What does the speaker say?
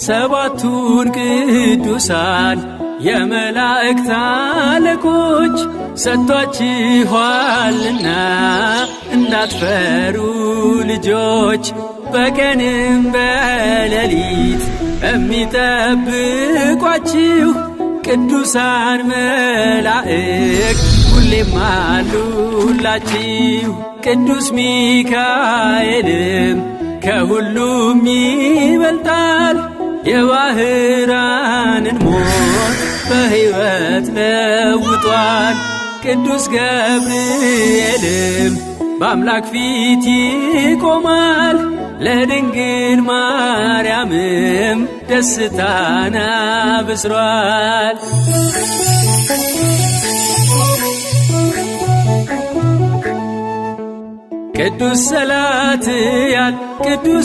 ሰባቱን ቅዱሳን የመላእክት አለቆች ሰጥቷችኋልና እንዳትፈሩ ልጆች። በቀንም በሌሊት የሚጠብቋችሁ ቅዱሳን መላእክት ሁሌም አሉላችሁ። ቅዱስ ሚካኤልም ከሁሉም ይበልጣል፣ የባህራንን ሞት በሕይወት ለውጧል። ቅዱስ ገብርኤልም በአምላክ ፊት ይቆማል፣ ለድንግል ማርያምም ደስታን አብስሯል። ቅዱስ ሰላትያል ቅዱስ